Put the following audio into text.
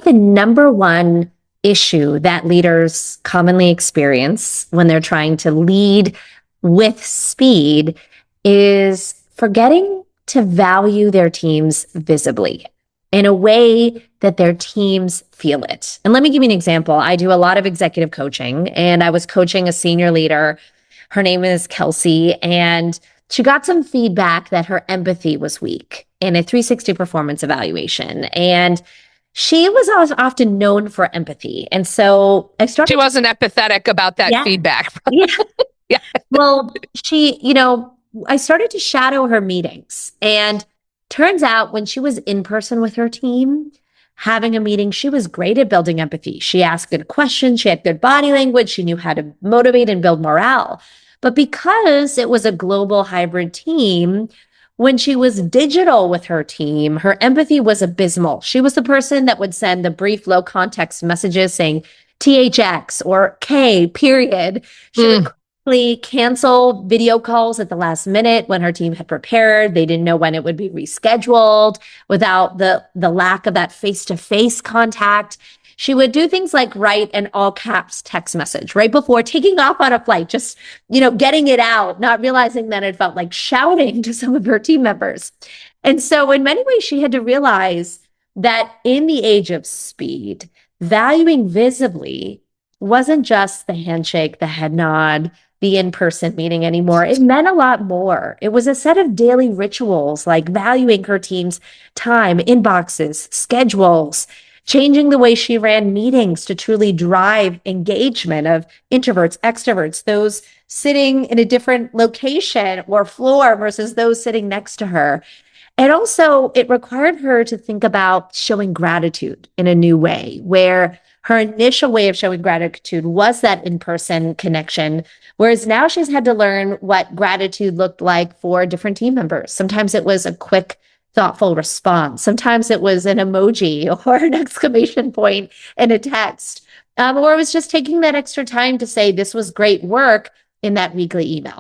think the number one issue that leaders commonly experience when they're trying to lead with speed is forgetting to value their teams visibly in a way that their teams feel it. And let me give you an example. I do a lot of executive coaching, and I was coaching a senior leader. Her name is Kelsey, and she got some feedback that her empathy was weak in a 360 performance evaluation. And she was often known for empathy. And so I started. She wasn't empathetic about that Yeah. feedback. Yeah. Yeah. Well, I started to shadow her meetings. And turns out when she was in person with her team, having a meeting, she was great at building empathy. She asked good questions. She had good body language. She knew how to motivate and build morale. But because it was a global hybrid team, when she was digital with her team, her empathy was abysmal. She was the person that would send the brief, low context messages saying THX or K, period. She would quickly cancel video calls at the last minute when her team had prepared. They didn't know when it would be rescheduled without the lack of that face-to-face contact. She would do things like write an all caps text message right before taking off on a flight, just, getting it out, not realizing that it felt like shouting to some of her team members. And so in many ways, she had to realize that in the age of speed, valuing visibly wasn't just the handshake, the head nod, the in-person meeting anymore. It meant a lot more. It was a set of daily rituals like valuing her team's time, inboxes, schedules, changing the way she ran meetings to truly drive engagement of introverts, extroverts, those sitting in a different location or floor versus those sitting next to her. And also, it required her to think about showing gratitude in a new way, where her initial way of showing gratitude was that in-person connection, whereas now she's had to learn what gratitude looked like for different team members. Sometimes it was a quick, thoughtful response. Sometimes it was an emoji or an exclamation point in a text, or it was just taking that extra time to say, this was great work in that weekly email.